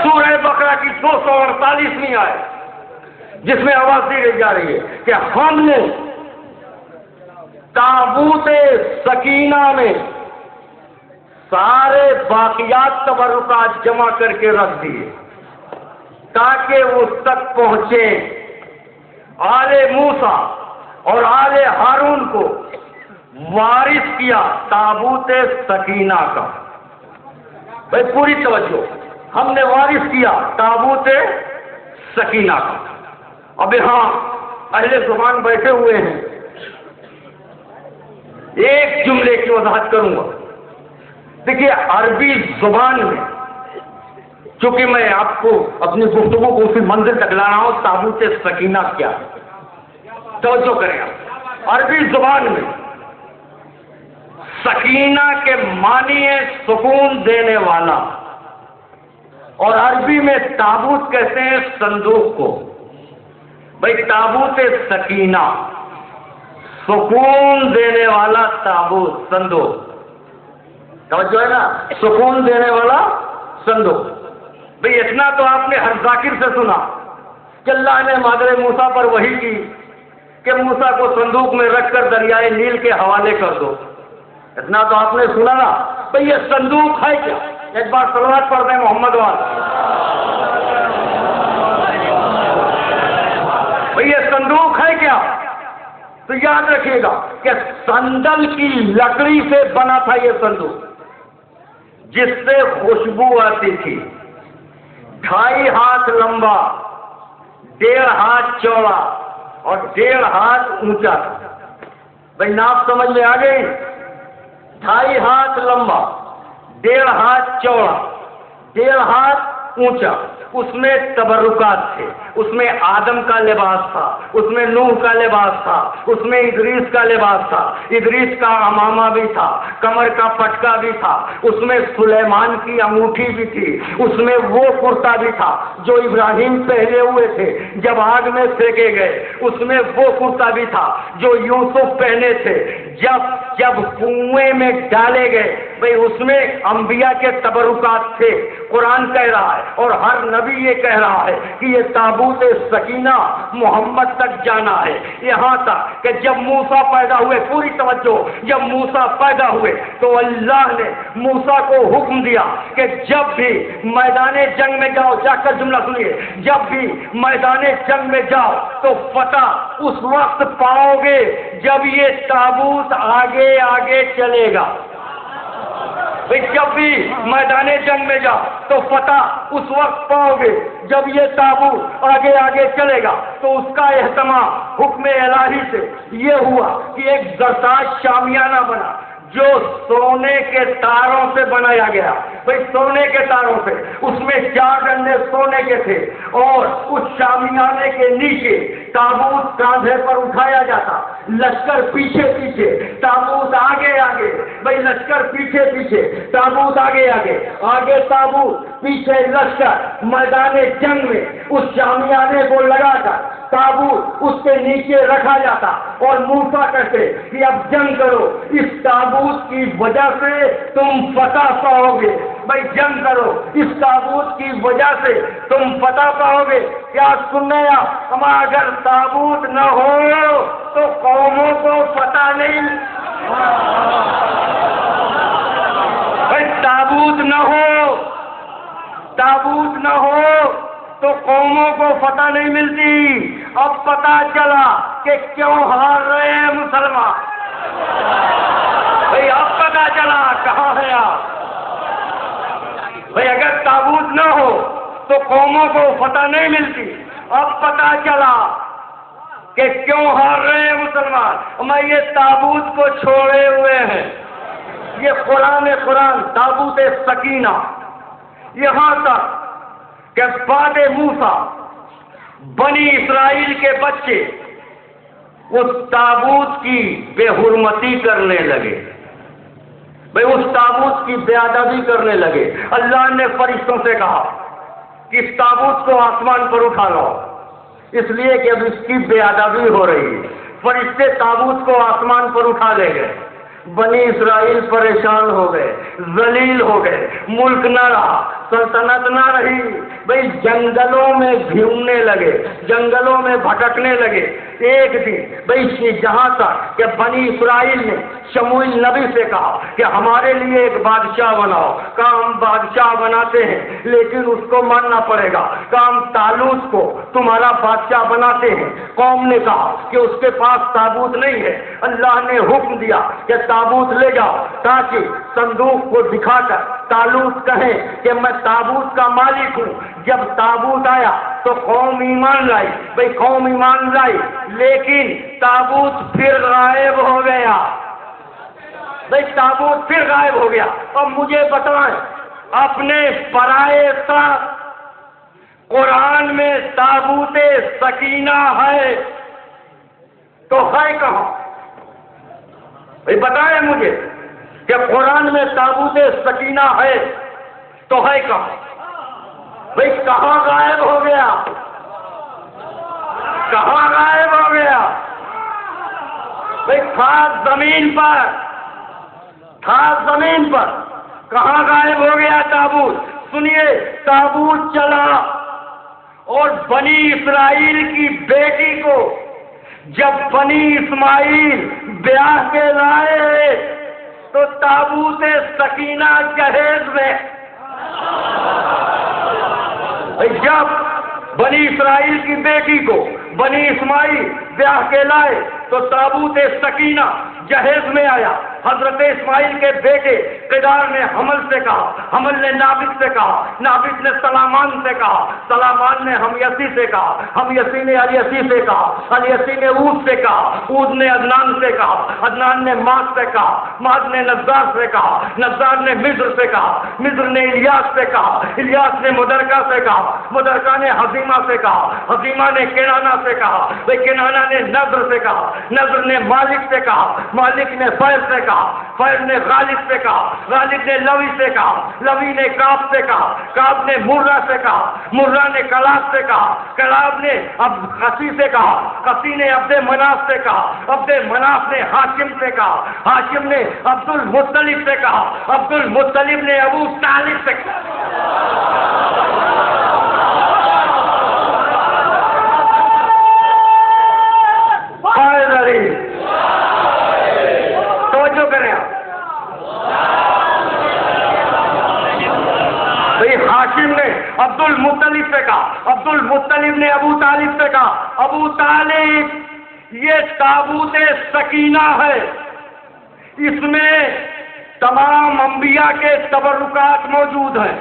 سورہ بقرہ کی 248ویں آیت جس میں آواز دی جا رہی ہے کہ ہم نے تابوت سکینہ میں سارے باقیات تبرکات جمع کر کے رکھ دیے تاکہ اس تک پہنچے۔ آل موسیٰ اور آل ہارون کو وارث کیا تابوت سکینہ کا۔ بھائی پوری توجہ، ہم نے وارث کیا تابوت سکینہ کا۔ اب یہاں اہل زبان بیٹھے ہوئے ہیں، ایک جملے کی وضاحت کروں گا۔ دیکھیے عربی زبان میں، چونکہ میں آپ کو اپنی گفتگو کو اسی منزل تک لا رہا ہوں، تابوت سکینہ کیا ہے، توجہ کریں آپ۔ عربی زبان میں سکینہ کے معنی ہے سکون دینے والا، اور عربی میں تابوت کہتے ہیں صندوق کو۔ بھائی تابوت سکینہ سکون دینے والا تابوت، صندوق، توجہ ہے نا، سکون دینے والا صندوق۔ بھئی اتنا تو آپ نے ہر ذاکر سے سنا کہ اللہ نے مادر موسیٰ پر وحی کی کہ موسیٰ کو صندوق میں رکھ کر دریائے نیل کے حوالے کر دو، اتنا تو آپ نے سنا نا۔ بھئی یہ صندوق ہے کیا؟ ایک بار صلوات پڑھ دیں محمد وال۔ بھئی یہ صندوق ہے کیا؟ تو یاد رکھیے گا کہ سندل کی لکڑی سے بنا تھا یہ صندوق، جس سے خوشبو آتی تھی، 2.5 ہاتھ لمبا، 1.5 ہاتھ چوڑا اور 1.5 ہاتھ اونچا تھا۔ بھائی ناپ سمجھ میں آ گئی؟ 2.5 ہاتھ لمبا، 1.5 ہاتھ چوڑا، 1.5 ہاتھ اونچا۔ اس میں تبرکات تھے، اس میں آدم کا لباس تھا، اس میں نوح کا لباس تھا، اس میں ادریس کا لباس تھا، ادریس کا عمامہ بھی تھا، کمر کا پٹکا بھی تھا، اس میں سلیمان کی انگوٹھی بھی تھی، اس میں وہ کرتا بھی تھا جو ابراہیم پہنے ہوئے تھے جب آگ میں پھینکے گئے، اس میں وہ کرتا بھی تھا جو یوسف پہنے تھے جب کنویں میں ڈالے گئے۔ بھئی اس میں انبیاء کے تبرکات تھے۔ قرآن کہہ رہا ہے اور ہر نبی یہ کہہ رہا ہے کہ یہ تابوت سکینہ محمد تک جانا ہے، یہاں تک کہ جب موسیٰ پیدا ہوئے، پوری توجہ، جب موسیٰ پیدا ہوئے تو اللہ نے موسیٰ کو حکم دیا کہ جب بھی میدان جنگ میں جاؤ، جا کر جملہ سنیے، جب بھی میدان جنگ میں جاؤ تو فتح اس وقت پاؤ گے جب یہ تابوت آگے آگے چلے گا۔ جب بھی میدان جنگ میں جاؤ تو فتح اس وقت پاؤ گے جب یہ تابوت آگے آگے چلے گا۔ تو اس کا اہتمام حکم الہی سے یہ ہوا کہ ایک زرتاش شامیانہ بنا جو سونے کے تاروں سے بنایا گیا۔ بھئی سونے کے تاروں سے، اس میں 4 ڈنڈے سونے کے تھے، اور اس شامیانے کے نیچے تابوت کاندھے پر اٹھایا جاتا، لشکر پیچھے پیچھے، تابوت آگے آگے، بھئی لشکر پیچھے پیچھے، تابوت آگے آگے، آگے تابوت پیچھے لشکر۔ میدان جنگ میں اس شامیانے کو لگا کر تابوت اس کے نیچے رکھا جاتا اور موسیٰ کہتے کہ اب جنگ کرو، اس تابوت کی وجہ سے تم فتح پاؤ گے۔ بھائی جنگ کرو، اس تابوت کی وجہ سے تم فتح پاؤ گے۔ کیا سننے ہما اگر تابوت نہ ہو تو قوموں کو فتح نہیں، بھائی تابوت نہ ہو، تابوت نہ ہو تو قوموں کو فتح نہیں ملتی۔ اب پتہ چلا کہ کیوں ہار رہے ہیں مسلمان۔ بھئی اب پتہ چلا کہاں ہے آپ۔ بھئی اگر تابوت نہ ہو تو قوموں کو فتح نہیں ملتی۔ اب پتہ چلا کہ کیوں ہار رہے ہیں مسلمان۔ میں یہ تابوت کو چھوڑے ہوئے ہیں، یہ قرآن تابوت سکینہ، یہاں تک کہ بعد موسیٰ بنی اسرائیل کے بچے اس تابوت کی بے حرمتی کرنے لگے، بھئی اس تابوت کی بے ادبی کرنے لگے۔ اللہ نے فرشتوں سے کہا کہ اس تابوت کو آسمان پر اٹھا لو، اس لیے کہ اب اس کی بے ادبی ہو رہی ہے۔ فرشتے تابوت کو آسمان پر اٹھا لے گئے، بنی اسرائیل پریشان ہو گئے، ذلیل ہو گئے، ملک نہ رہا، सल्तनत ना रही। भाई जंगलों में घूमने लगे, जंगलों में भटकने लगे। एक दिन भाई जहां तक कि बनी इस्राइल ने शमूएल नबी से कहा कि हमारे लिए एक बादशाह बनाओ। कहा हम बादशाह बनाते हैं, लेकिन उसको मानना पड़ेगा। कहा हम तालूत को तुम्हारा बादशाह बनाते हैं। कौम ने कहा कि उसके पास ताबूत नहीं है। अल्लाह ने हुक्म दिया कि ताबूत ले जाओ, ताकि संदूक को दिखाकर तालूत कहे कि मैं ताबूत का मालिक हूँ। जब ताबूत आया तो कौम ईमान लाई। भाई कौम ईमान लाई, लेकिन ताबूत फिर गायब हो गया। भाई ताबूत फिर गायब हो गया। अब मुझे बताएं, अपने पराये साथ कुरान में ताबूते सकीना है तो है कहाँ? भाई बताएं मुझे कि कुरान में ताबूते सकीना है तो है कहाँ? भाई कहाँ गायब हो गया? कहाँ गायब हो गया? भाई था जमीन पर, था जमीन पर, कहाँ गायब हो गया ताबूत? सुनिए, ताबूत चला और बनी इस्राइल की बेटी को जब बनी इस्माइल ब्याह के लाए तो ताबूत सकीना जहेज में। जब बनी इस्राइल की बेटी को बनी इस्माइल ब्याह के लाए तो ताबूत सकीना जहेज में आया। हजरत इस्माइल के बेटे किदार ने हमल से कहा, हमल ने नाबिद से कहा, नाबिद ने सलामान से कहा, सलामान ने हमयसी से कहा, हमयसी ने अलियसी से कहा, अलियसी ने ऊद से कहा, ऊद ने अदनान से कहा, अदनान ने माद से कहा, माद ने नज़ार से कहा, नज़ार ने मिस्र से कहा, मिस्र ने इलियास से कहा, इलियास ने मुदरका से कहा, मुदरका ने हजीमा से कहा, हजीमा ने केनाना से कहा, भाई केनाना ने नज़र से कहा, नज़र ने मालिक से कहा, मालिक ने फैर से कहा, फैर ने गालिब से कहा, गालिब ने लवी से कहा, लवी ने काब से कहा, काब ने मुर्रा से कहा, मुर्रा ने कलाब से कहा, कलाब ने अब कसी से कहा, कसी ने अब्दे मनाफ से कहा, अब्दे मनाफ ने हाशिम से कहा, हाशिम ने अब्दुल मुत्तलिब से कहा, अब्दुल मुत्तलिब ने अबू तालिब से कहा। हाशिम ने अब्दुल मुत्तलिब से कहा, अब्दुल मुत्तलिब ने अबू तालिब से कहा, अबू तालिब ये ताबूत सकीना है, इसमें तमाम अंबिया के तबरुकात मौजूद हैं।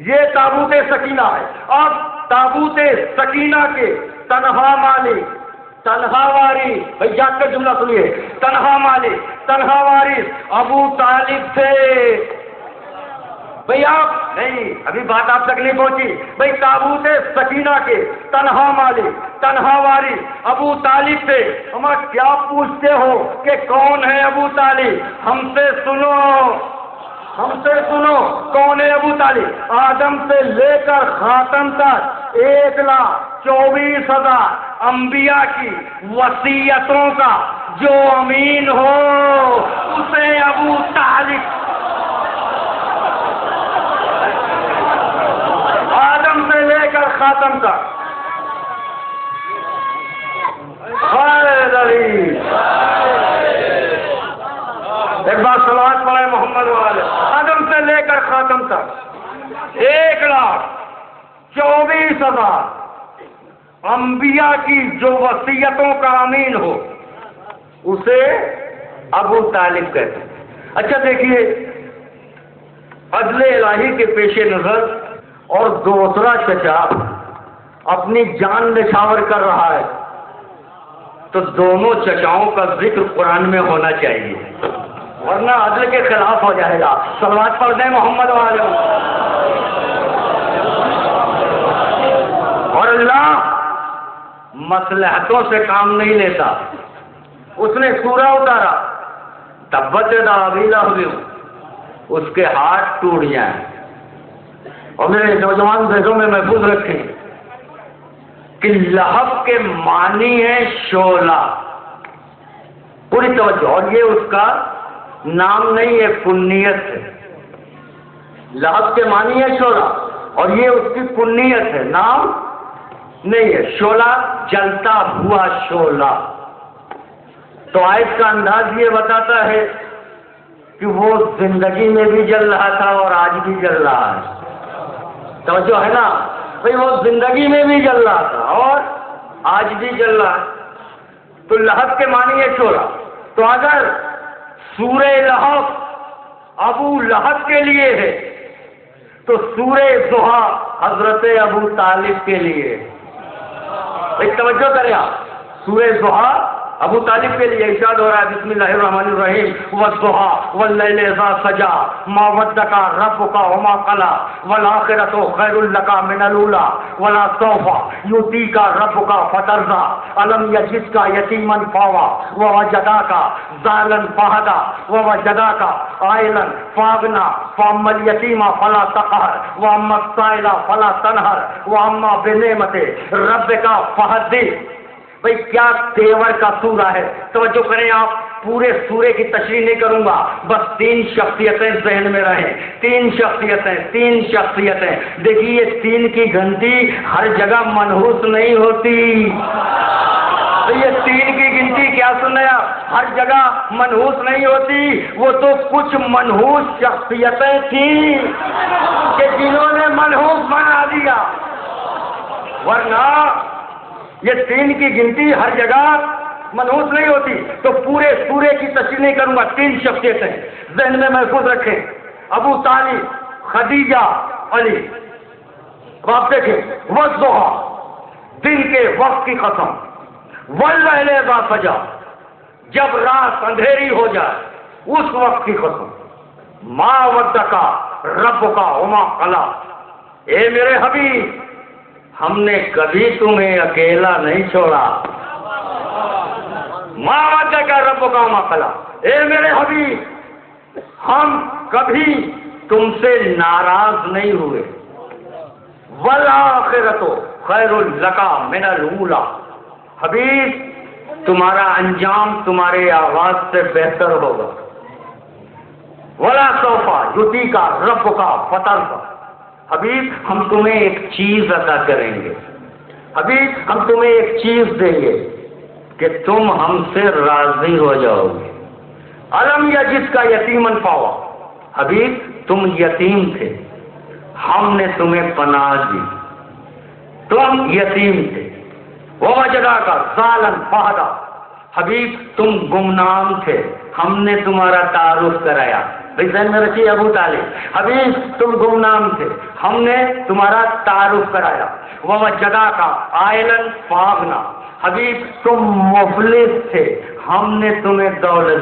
ये ताबूत सकीना है। अब ताबूत सकीना के तनहा मालिक, तनहा वारी, भाई जाग कर जुमला सुनिए, तनहा मालिक, तनहा वारिस अबू तालिब थे। भाई आप नहीं, अभी बात आप तक नहीं पहुंची। भाई ताबूत सकीना के तनहा मालिक, तनहा वारी अबू तालिब थे। हम क्या पूछते हो कि कौन है अबू तालिब? हमसे सुनो, हमसे सुनो, कौन है अबू तालिब? आदम से लेकर खातम तक 1,24,000 अंबिया की वसीयतों का जो अमीन हो उसे अबू तालिब, लेकर खातम तक। एक बार सलावत पढ़े मोहम्मद वाले। आदम से लेकर खातम तक 1,24,000 अंबिया की जो वसीयतों का अमीन हो उसे अबू तालिब कहते हैं। अच्छा देखिए, अदले इलाही के पेश नजर और दूसरा चचा अपनी जान निछावर कर रहा है, तो दोनों चचाओं का जिक्र कुरान में होना चाहिए, वरना अदल के खिलाफ हो जाएगा। सलवात पढ़ दें मोहम्मद वाले। और अल्लाह मसलहतों से काम नहीं लेता। उसने सूरा उतारा, तब्बत यदा अबी लहब, उसके हाथ टूट जाए। और मेरे नौजवान देशों में महफूज रखें कि लहब के मानी है शोला, पूरी तवज्जो। और ये उसका नाम नहीं है, कुन्नियत है। लहब के मानी है शोला, और ये उसकी पुण्यत है, नाम नहीं है। शोला जलता हुआ शोला। तो आयत का अंदाज ये बताता है कि वो जिंदगी में भी जल रहा था और आज भी जल रहा है। तो जो है ना भाई, वो जिंदगी में भी जल रहा था और आज भी जल रहा है। तो लहब के मानी है शोला। तो अगर सूरे लहब अबू लहब के लिए है तो सूरे ज़ुहा हजरत अबू तालिब के लिए। एक तवज्जो करें आप, सूरे ज़ुहा अबू तालिब के लिए इरशाद हो रहा है, बिस्मिल्लाहिर्रहमानिर्रहीम, वद्दुहा वल्लैलि इज़ा सजा मा वद्दका रब्बुका वमा कला वल आखिरतु खैरुल लका मिनल ऊला वला सौफा युतीका रब्बुका फतरज़ा अलम यजिदका यतीमन फावा व वजदाका ज़ालन फहदा व वजदाका आइलन फागना फअम्मल यतीमा फला तक़हर व अम्मा साइला फला तनहर व अम्मा बिनेमते रब्बिका फहद्दिस। भाई क्या तेवर का सूरा है। तवज्जो करें आप, पूरे सूरे की तशरीह नहीं करूंगा, बस 3 शख्सियतें जहन में रहें। 3 शख्सियतें। देखिए, ये 3 की गिनती हर जगह मनहूस नहीं होती। तो ये 3 की गिनती क्या सुन रहे आप, हर जगह मनहूस नहीं होती। वो तो कुछ मनहूस शख्सियतें थी कि जिन्होंने मनहूस बना दिया, वरना ये 3 की गिनती हर जगह मनहूस नहीं होती। तो पूरे सूरे की तशरीह नहीं करूंगा, 3 शख्सियतें ज़हन में महफूज रखें। अबू तालिब, खदीजा, अली। अब आप देखें, वद्दुहा दिन के वक्त की कसम, वल्लैलि इज़ा सजा जब रात अंधेरी हो जाए उस वक्त की कसम, मा वद्दका रब्बुका वमा कला। ए मेरे हबीब, हमने कभी तुम्हें अकेला नहीं छोड़ा। मा वद्दका रब्बुका वमा कला। ए मेरे हबीब, हम कभी तुमसे नाराज नहीं हुए। वल आखिरतु खैरुल लका मिनल ऊला। हबीब, तुम्हारा अंजाम तुम्हारे आवाज से बेहतर होगा। वला सौफा युतीका रब्बुका फतरज़ा। हबीब, हम तुम्हें एक चीज अता करेंगे। हबीब, हम तुम्हें एक चीज देंगे कि तुम हमसे राजी हो जाओगे। अलम यजिदका यतीमन फावा। हबीब, तुम यतीम थे, हमने तुम्हें पनाह दी। तुम यतीम थे। ववजदाका ज़ालन फहदा। हबीब, तुम गुमनाम थे, हमने तुम्हारा तारुफ कराया। भाई ज़हन में रखिए, अबू तालिब, हबीब तुम गुमनाम थे, हमने तुम्हारा तारुफ कराया। ववजदाका आइलन फागना। हबीब, तुम मुफलिस थे, हमने तुम्हें दौलत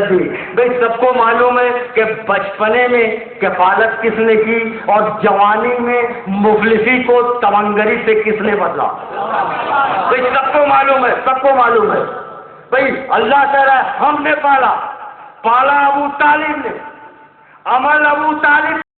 दी। भाई सबको मालूम है कि बचपने में कफालत किसने की और जवानी में मुफलिसी को तमंगरी से किसने बदला। भाई सबको मालूम है। भाई अल्लाह कह रहा है, हमने पाला अबू तालिब ने। अमल अबू तालिब